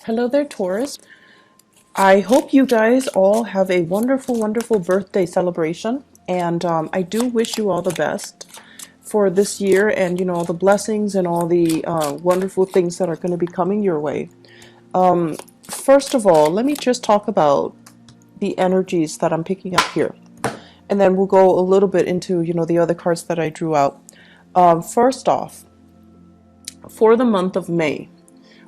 Hello there, Taurus. I hope you guys all have a wonderful, wonderful birthday celebration. And I do wish you all the best for this year and, all the blessings and all the wonderful things that are going to be coming your way. First of all, let me just talk about the energies that I'm picking up here. And then we'll go a little bit into, the other cards that I drew out. First off, for the month of May,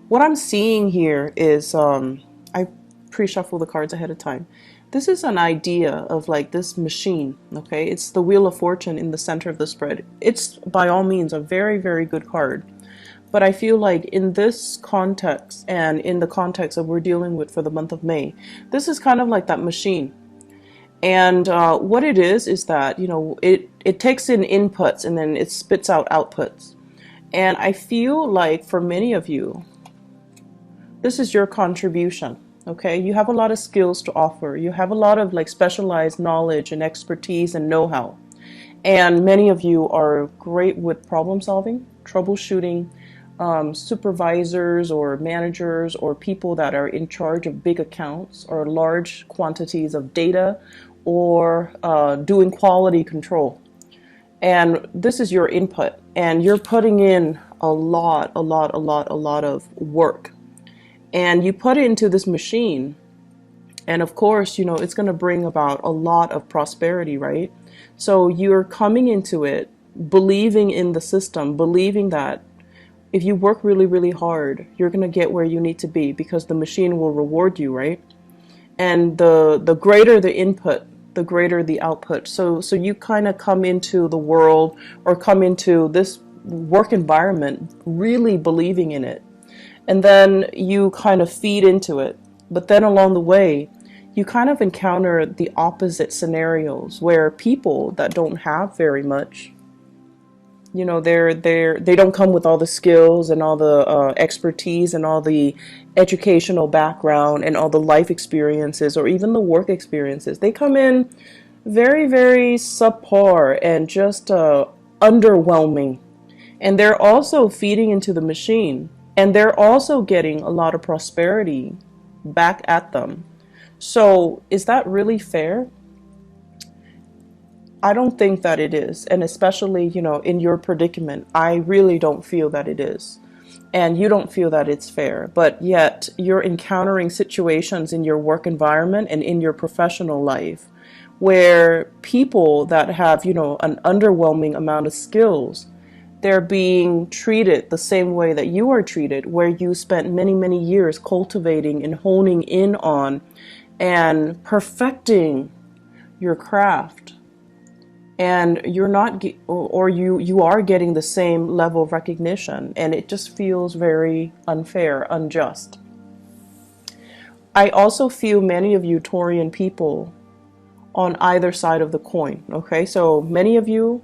what I'm seeing here is I pre-shuffle the cards ahead of time. This is an idea of like this machine, okay? It's the Wheel of Fortune in the center of the spread. It's by all means a very, very good card. But I feel like in this context and in the context that we're dealing with for the month of May, this is kind of like that machine. And what it is that, it takes in inputs and then it spits out outputs. And I feel like for many of you, this is your contribution. Okay, you have a lot of skills to offer. You have a lot of like specialized knowledge and expertise and know-how. And many of you are great with problem solving, troubleshooting, supervisors or managers or people that are in charge of big accounts or large quantities of data or doing quality control. And this is your input and you're putting in a lot of work. And you put it into this machine, and of course, it's going to bring about a lot of prosperity, right? So you're coming into it believing in the system, believing that if you work really, really hard, you're going to get where you need to be because the machine will reward you, right? And the greater the input, the greater the output. So you kind of come into the world or come into this work environment really believing in it. And then you kind of feed into it. But then along the way, you kind of encounter the opposite scenarios where people that don't have very much, they don't come with all the skills and all the expertise and all the educational background and all the life experiences or even the work experiences. They come in very, very subpar and just underwhelming. And they're also feeding into the machine. And they're also getting a lot of prosperity back at them. So is that really fair? I don't think that it is. And especially, in your predicament, I really don't feel that it is. And you don't feel that it's fair. But yet you're encountering situations in your work environment and in your professional life where people that have, an underwhelming amount of skills, they're being treated the same way that you are treated, where you spent many, many years cultivating and honing in on and perfecting your craft. And you're not, or you are getting the same level of recognition, and it just feels very unfair, unjust. I also feel many of you Taurian people on either side of the coin, okay? So many of you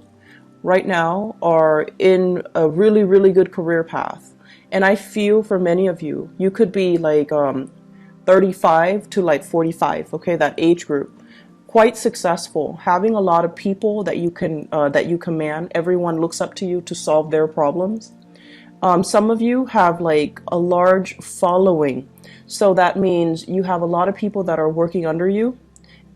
right now are in a really, really good career path. And I feel for many of you, you could be like 35 to like 45, okay, that age group. Quite successful, having a lot of people that you can that you command. Everyone looks up to you to solve their problems. Some of you have like a large following. So that means you have a lot of people that are working under you.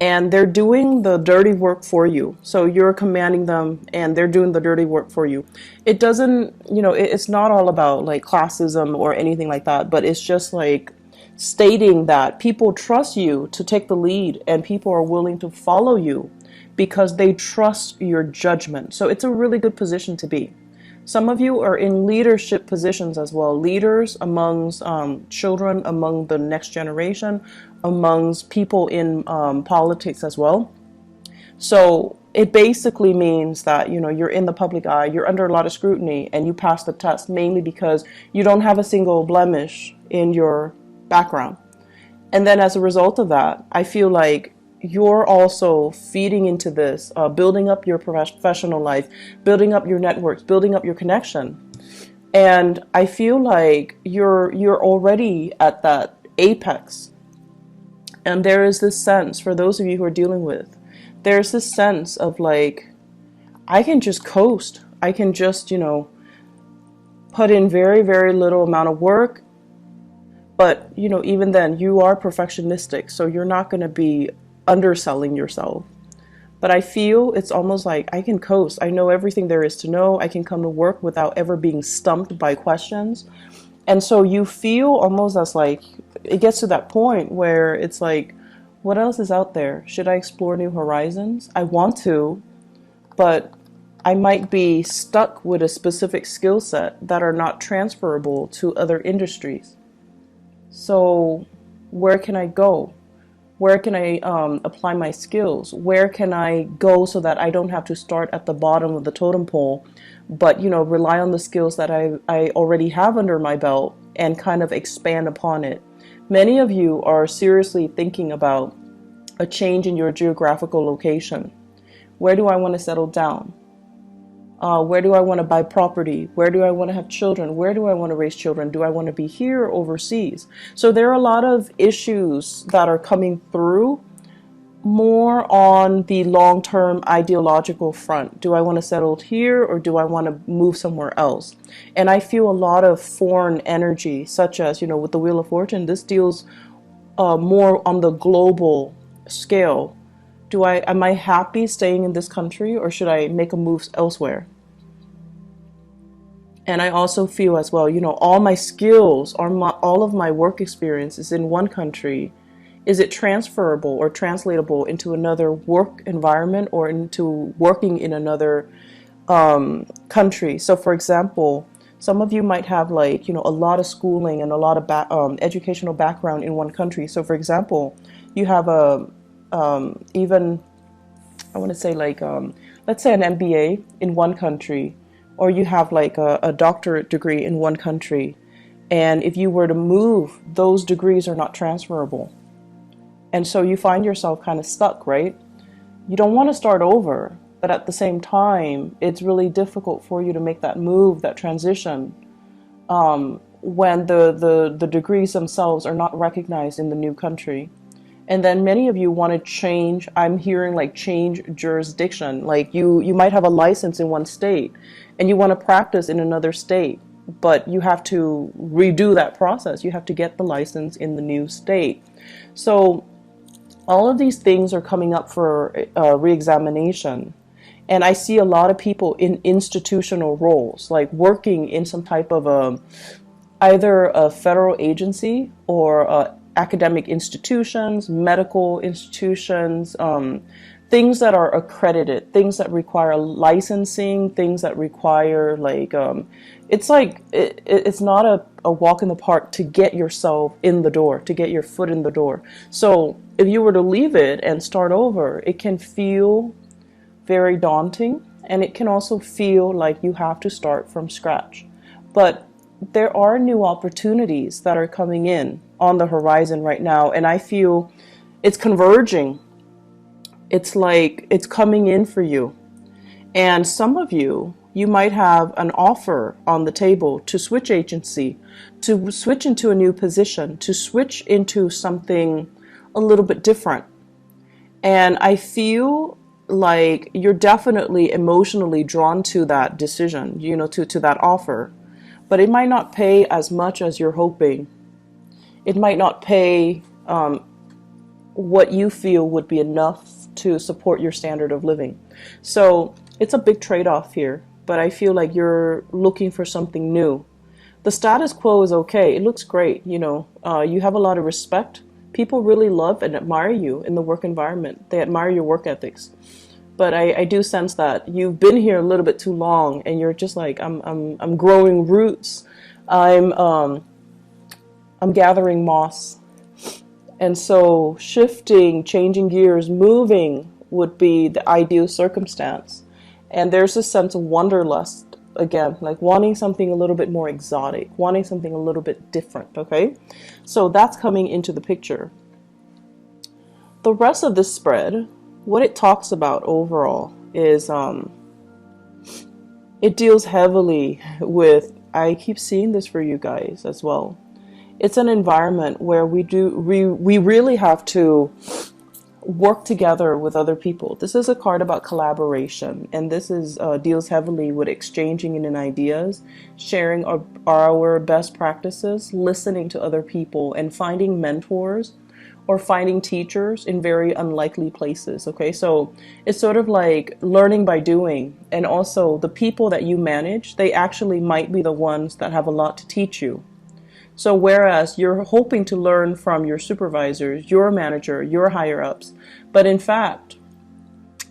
And they're doing the dirty work for you. So you're commanding them and they're doing the dirty work for you. It doesn't, it's not all about like classism or anything like that, but it's just like stating that people trust you to take the lead and people are willing to follow you because they trust your judgment. So it's a really good position to be. Some of you are in leadership positions as well, leaders amongst children, among the next generation, amongst people in politics as well. So it basically means that, you're in the public eye, you're under a lot of scrutiny, and you pass the test mainly because you don't have a single blemish in your background. And then as a result of that, I feel like you're also feeding into this, building up your professional life, building up your networks, building up your connection. And I feel like you're already at that apex. And there is this sense, for those of you who are dealing with, there's this sense of like, I can just coast. I can just, put in very, very little amount of work, But, you know, even then, you are perfectionistic, so you're not going to be underselling yourself. But I feel it's almost like I can coast. I know everything there is to know. I can come to work without ever being stumped by questions. And so you feel almost as like it gets to that point where it's like, what else is out there? Should I explore new horizons? I want to, but I might be stuck with a specific skill set that are not transferable to other industries. So where can I go? Where can I apply my skills? Where can I go so that I don't have to start at the bottom of the totem pole, but, you know, rely on the skills that I already have under my belt and kind of expand upon it. Many of you are seriously thinking about a change in your geographical location. Where do I want to settle down? Where do I want to buy property? Where do I want to have children? Where do I want to raise children? Do I want to be here or overseas? So there are a lot of issues that are coming through more on the long-term ideological front. Do I want to settle here or do I want to move somewhere else? And I feel a lot of foreign energy, such as, you know, with the Wheel of Fortune, this deals more on the global scale. Am I happy staying in this country or should I make a move elsewhere? And I also feel as well, you know, all my skills, all of my work experience is in one country. Is it transferable or translatable into another work environment or into working in another country? So for example, some of you might have like, you know, a lot of schooling and a lot of educational background in one country. So for example, you have even, I want to say like, let's say an MBA in one country, or you have like a doctorate degree in one country. And if you were to move, those degrees are not transferable. And so you find yourself kind of stuck, right? You don't want to start over, but at the same time, it's really difficult for you to make that move, that transition, when the degrees themselves are not recognized in the new country. And then many of you want to change, I'm hearing like change jurisdiction. Like you might have a license in one state and you want to practice in another state, but you have to redo that process. You have to get the license in the new state. So all of these things are coming up for reexamination. And I see a lot of people in institutional roles, like working in some type of either a federal agency or academic institutions, medical institutions, things that are accredited, things that require licensing, things that require like, it's not a walk in the park to get yourself in the door, to get your foot in the door. So if you were to leave it and start over, it can feel very daunting, and it can also feel like you have to start from scratch. But there are new opportunities that are coming in on the horizon right now, and I feel it's converging. It's like it's coming in for you. And some of you might have an offer on the table to switch agency, to switch into a new position, to switch into something a little bit different. And I feel like you're definitely emotionally drawn to that decision, you know, to that offer. But it might not pay as much as you're hoping. It might not pay what you feel would be enough to support your standard of living. So it's a big trade-off here, but I feel like you're looking for something new. The status quo is okay. It looks great. You know, you have a lot of respect. People really love and admire you in the work environment. They admire your work ethics. But I do sense that you've been here a little bit too long, and you're just like, I'm growing roots. I'm gathering moss. And so shifting, changing gears, moving would be the ideal circumstance. And there's a sense of wanderlust, again, like wanting something a little bit more exotic, wanting something a little bit different, okay? So that's coming into the picture. The rest of this spread, what it talks about overall is it deals heavily with, I keep seeing this for you guys as well. It's an environment where we really have to work together with other people. This is a card about collaboration, and this is deals heavily with exchanging in ideas, sharing our best practices, listening to other people, and finding mentors or finding teachers in very unlikely places. Okay, so it's sort of like learning by doing, and also the people that you manage, they actually might be the ones that have a lot to teach you. So whereas you're hoping to learn from your supervisors, your manager, your higher ups, but in fact,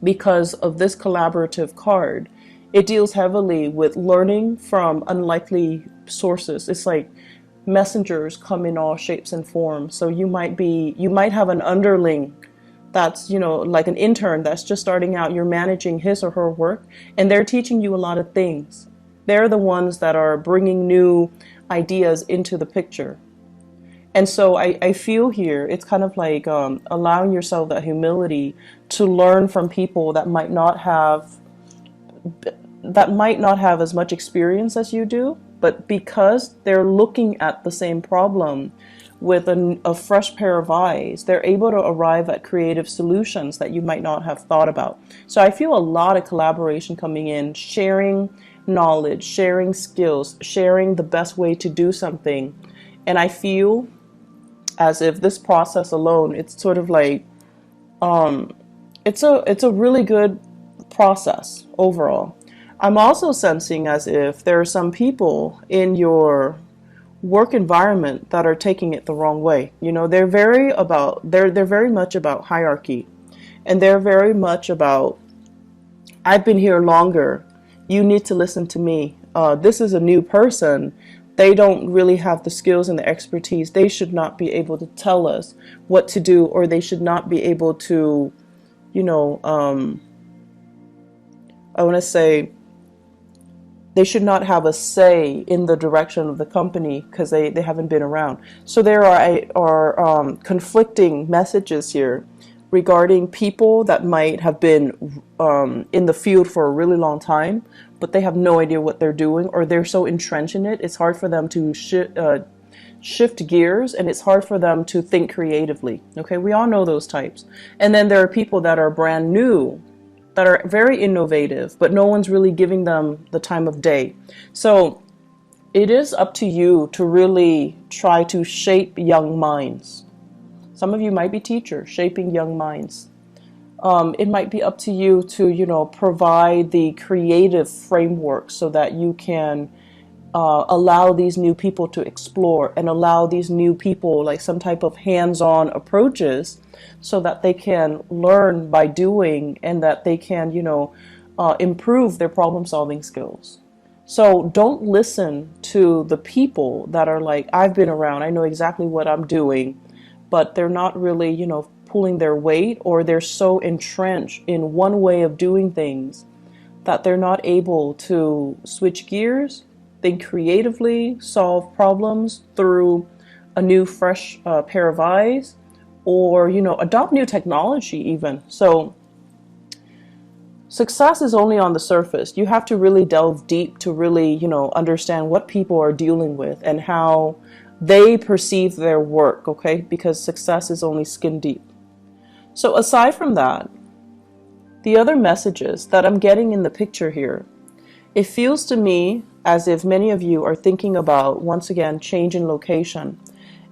because of this collaborative card, it deals heavily with learning from unlikely sources. It's like messengers come in all shapes and forms. So you might have an underling that's, like an intern that's just starting out. You're managing his or her work, and they're teaching you a lot of things. They're the ones that are bringing new ideas into the picture. And so I feel here it's kind of like allowing yourself that humility to learn from people that might not have as much experience as you do, but because they're looking at the same problem with a fresh pair of eyes, they're able to arrive at creative solutions that you might not have thought about. So I feel a lot of collaboration coming in, sharing knowledge, sharing skills, sharing the best way to do something. And I feel as if this process alone, it's sort of like it's a really good process overall. I'm also sensing as if there are some people in your work environment that are taking it the wrong way. They're very much about hierarchy, and they're very much about, I've been here longer, you need to listen to me. This is a new person. They don't really have the skills and the expertise. They should not be able to tell us what to do, or they should not be able to, I want to say, they should not have a say in the direction of the company because they haven't been around. So there are conflicting messages here regarding people that might have been in the field for a really long time, but they have no idea what they're doing, or they're so entrenched in it, it's hard for them to shift gears, and it's hard for them to think creatively. Okay, we all know those types. And then there are people that are brand new, that are very innovative, but no one's really giving them the time of day. So it is up to you to really try to shape young minds. Some of you might be teachers, shaping young minds. It might be up to you to, provide the creative framework so that you can allow these new people to explore, and allow these new people like some type of hands-on approaches so that they can learn by doing, and that they can, improve their problem-solving skills. So don't listen to the people that are like, I've been around, I know exactly what I'm doing, but they're not really, pulling their weight, or they're so entrenched in one way of doing things that they're not able to switch gears, think creatively, solve problems through a new, fresh pair of eyes, or, adopt new technology even. So success is only on the surface. You have to really delve deep to really, understand what people are dealing with and how they perceive their work, okay? Because success is only skin deep. So aside from that, the other messages that I'm getting in the picture here, it feels to me as if many of you are thinking about, once again, change in location.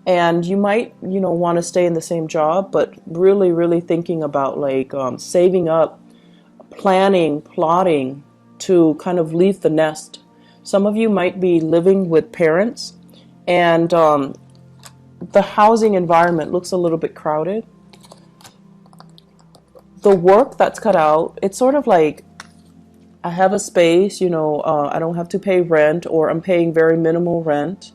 And you might, want to stay in the same job, but really, really thinking about like saving up, planning, plotting to kind of leave the nest. Some of you might be living with parents, and the housing environment looks a little bit crowded. The work that's cut out, it's sort of like, I have a space, I don't have to pay rent, or I'm paying very minimal rent,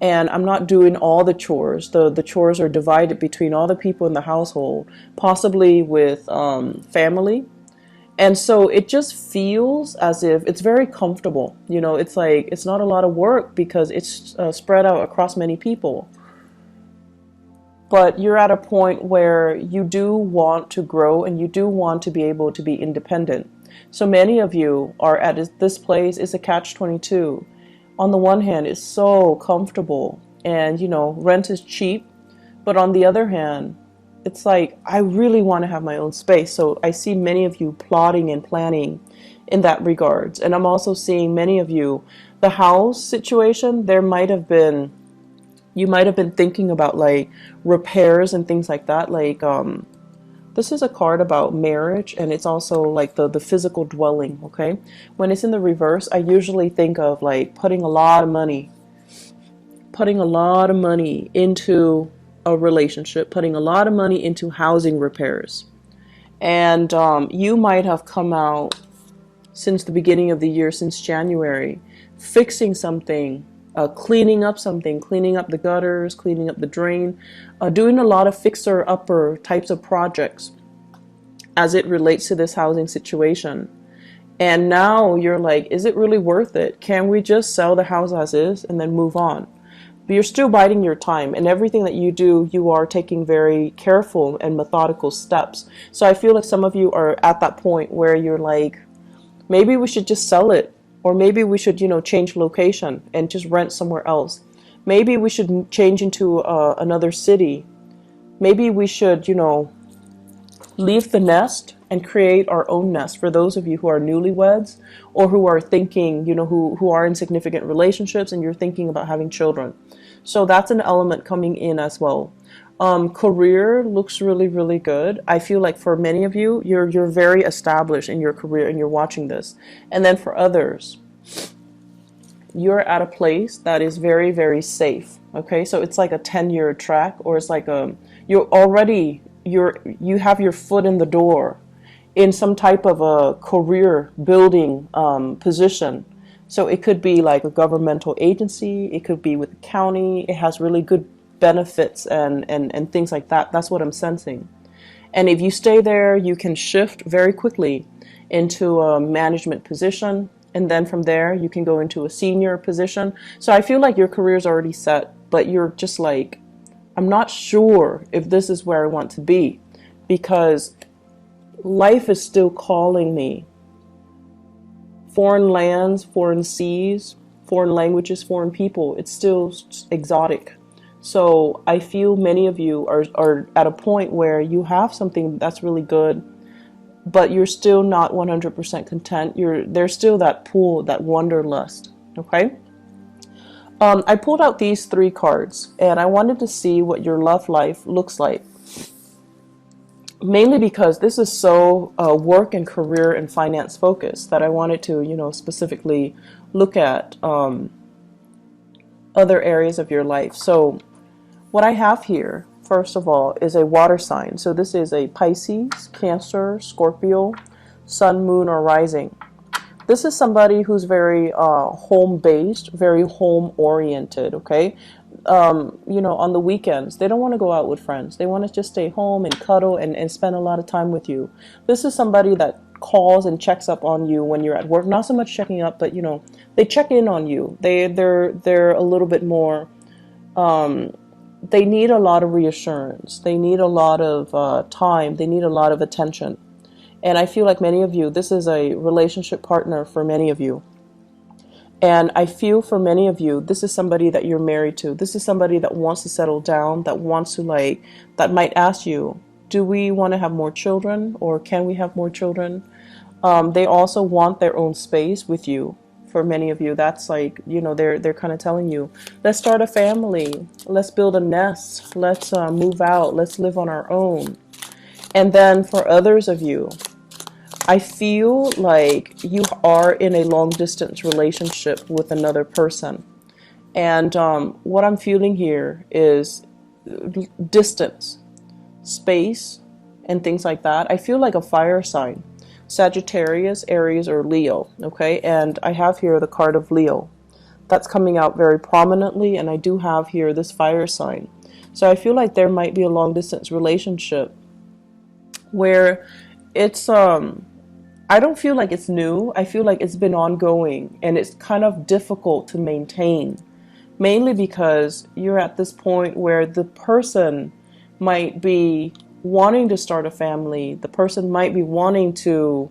and I'm not doing all the chores. The chores are divided between all the people in the household, possibly with family. And so it just feels as if it's very comfortable. It's like, it's not a lot of work because it's spread out across many people. But you're at a point where you do want to grow, and you do want to be able to be independent. So many of you are at this place, is a catch-22. On the one hand, it's so comfortable, and rent is cheap, but on the other hand, it's like I really want to have my own space. So I see many of you plotting and planning in that regards. And I'm also seeing many of you, the house situation, you might have been thinking about like repairs and things like that. Like, this is a card about marriage, and it's also like the physical dwelling, okay? When it's in the reverse, I usually think of like putting a lot of money into a relationship, putting a lot of money into housing repairs. And you might have come out since the beginning of the year, since January, fixing something, cleaning up something, cleaning up the gutters, cleaning up the drain, doing a lot of fixer-upper types of projects as it relates to this housing situation. And now you're like, is it really worth it? Can we just sell the house as is and then move on? But you're still biding your time, and everything that you do, you are taking very careful and methodical steps. So I feel like some of you are at that point where you're like, maybe we should just sell it, or maybe we should, change location and just rent somewhere else. Maybe we should change into another city. Maybe we should, leave the nest and create our own nest, for those of you who are newlyweds or who are thinking, who are in significant relationships and you're thinking about having children. So that's an element coming in as well. Career looks really, really good. I feel like for many of you, you're very established in your career and you're watching this. And then for others, you're at a place that is very, very safe. Okay, so it's like a 10-year track, or it's like you have your foot in the door in some type of a career building position. So it could be like a governmental agency, it could be with the county, it has really good benefits and things like that. That's what I'm sensing. And if you stay there, you can shift very quickly into a management position, and then from there you can go into a senior position. So I feel like your career is already set, but you're just like, I'm not sure if this is where I want to be, because life is still calling me. Foreign lands, foreign seas, foreign languages, foreign people, it's still exotic. So I feel many of you are at a point where you have something that's really good, but you're still not 100% content. There's still that pull, that wanderlust, okay? I pulled out these 3 cards, and I wanted to see what your love life looks like. Mainly because this is so work and career and finance focused that I wanted to, specifically look at other areas of your life. So what I have here, first of all, is a water sign. So this is a Pisces, Cancer, Scorpio, Sun, Moon, or Rising. This is somebody who's very home-based, very home-oriented, okay? On the weekends, they don't want to go out with friends. They want to just stay home and cuddle and spend a lot of time with you. This is somebody that calls and checks up on you when you're at work. Not so much checking up, but, they check in on you. They're a little bit more, they need a lot of reassurance. They need a lot of time. They need a lot of attention. And I feel like many of you, this is a relationship partner for many of you. And I feel for many of you, this is somebody that you're married to. This is somebody that wants to settle down, that wants to that might ask you, do we want to have more children, or can we have more children? They also want their own space with you. For many of you, that's they're kind of telling you, let's start a family, let's build a nest, let's move out, let's live on our own. And then for others of you, I feel like you are in a long distance relationship with another person. And what I'm feeling here is distance, space, and things like that. I feel like a fire sign, Sagittarius, Aries, or Leo, okay? And I have here the card of Leo. That's coming out very prominently, and I do have here this fire sign. So I feel like there might be a long distance relationship where it's I don't feel like it's new. I feel like it's been ongoing, and it's kind of difficult to maintain, mainly because you're at this point where the person might be wanting to start a family. The person might be wanting to,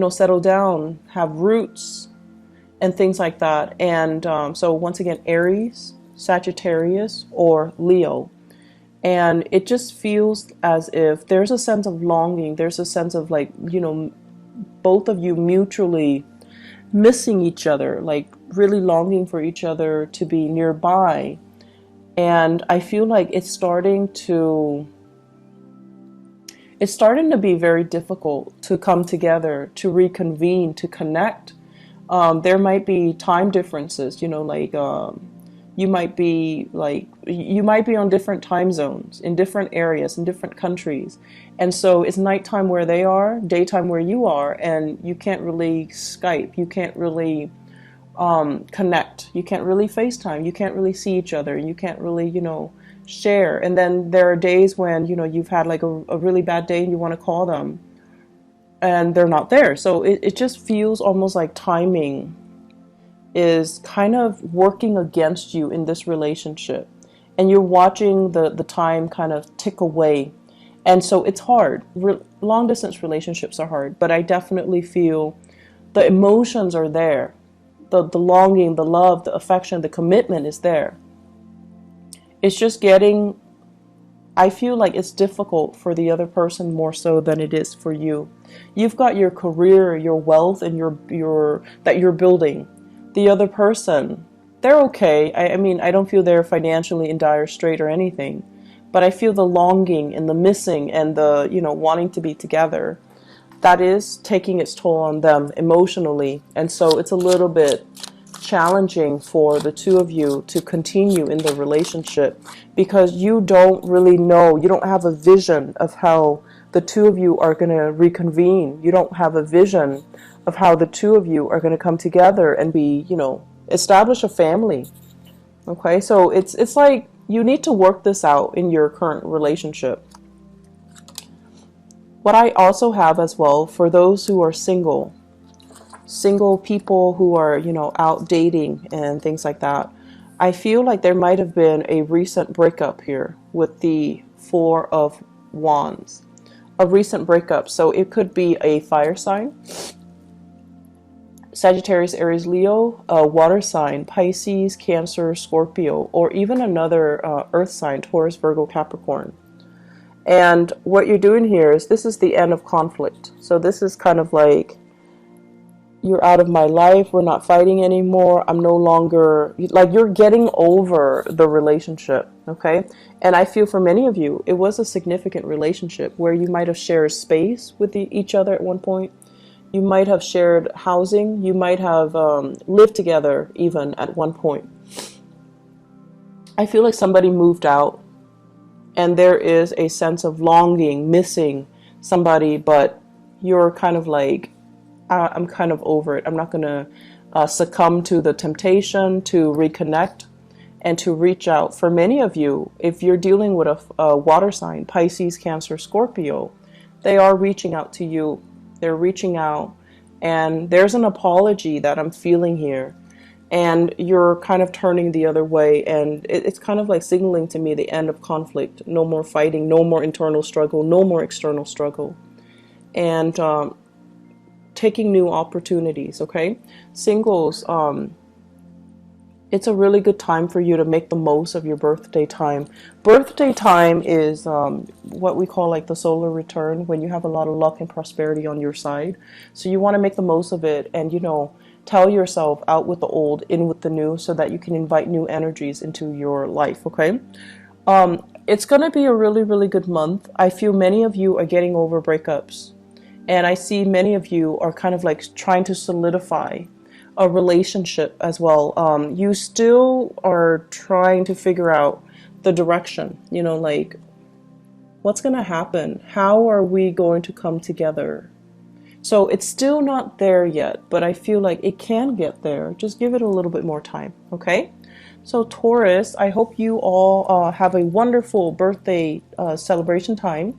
settle down, have roots, and things like that. And so once again, Aries, Sagittarius, or Leo. And it just feels as if there's a sense of longing. There's a sense of like, both of you mutually missing each other, like really longing for each other to be nearby. And I feel like it's starting to be very difficult to come together, to reconvene, to connect. There might be time differences, like you might be on different time zones in different areas in different countries, and so it's nighttime where they are, daytime where you are, and you can't really Skype, you can't really connect, you can't really FaceTime, you can't really see each other, you can't really share. And then there are days when you've had like a really bad day and you want to call them and they're not there. So it just feels almost like timing is kind of working against you in this relationship, and you're watching the time kind of tick away. And so it's hard. Long distance relationships are hard, but I definitely feel the emotions are there. The longing, the love, the affection, the commitment is there. It's just I feel like it's difficult for the other person more so than it is for you. You've got your career, your wealth, and your that you're building. The other person, they're okay. I mean, I don't feel they're financially in dire strait or anything, but I feel the longing and the missing and the, wanting to be together. That is taking its toll on them emotionally. And so it's a little bit challenging for the two of you to continue in the relationship, because you don't really know, you don't have a vision of how the two of you are going to reconvene. You don't have a vision of how the two of you are going to come together and be, establish a family. Okay, so it's like you need to work this out in your current relationship. What I also have as well, for those who are single people who are, out dating and things like that, I feel like there might have been a recent breakup here with the Four of Wands. A recent breakup. So it could be a fire sign, Sagittarius, Aries, Leo, a water sign, Pisces, Cancer, Scorpio, or even another earth sign, Taurus, Virgo, Capricorn. And what you're doing here is, this is the end of conflict. So this is kind of like, you're out of my life, we're not fighting anymore, I'm no longer, like, you're getting over the relationship, okay? And I feel for many of you, it was a significant relationship where you might have shared space with each other at one point. You might have shared housing, you might have lived together even at one point. I feel like somebody moved out, and there is a sense of longing, missing somebody, but you're kind of like, I'm kind of over it. I'm not going to succumb to the temptation to reconnect and to reach out. For many of you, if you're dealing with a water sign, Pisces, Cancer, Scorpio, they are reaching out to you. They're reaching out, and there's an apology that I'm feeling here, and you're kind of turning the other way, and it's kind of like signaling to me the end of conflict. No more fighting, no more internal struggle, no more external struggle, and taking new opportunities. Okay, singles, it's a really good time for you to make the most of your birthday time. Birthday time is what we call like the solar return, when you have a lot of luck and prosperity on your side. So you want to make the most of it, and tell yourself, out with the old, in with the new, so that you can invite new energies into your life. Okay, it's gonna be a really, really good month. I feel many of you are getting over breakups, and I see many of you are kind of like trying to solidify a relationship as well. You still are trying to figure out the direction, like, what's going to happen? How are we going to come together? So it's still not there yet, but I feel like it can get there. Just give it a little bit more time, okay? So Taurus, I hope you all have a wonderful birthday celebration time.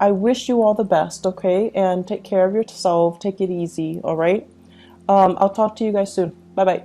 I wish you all the best, okay? And take care of yourself. Take it easy, all right? I'll talk to you guys soon. Bye-bye.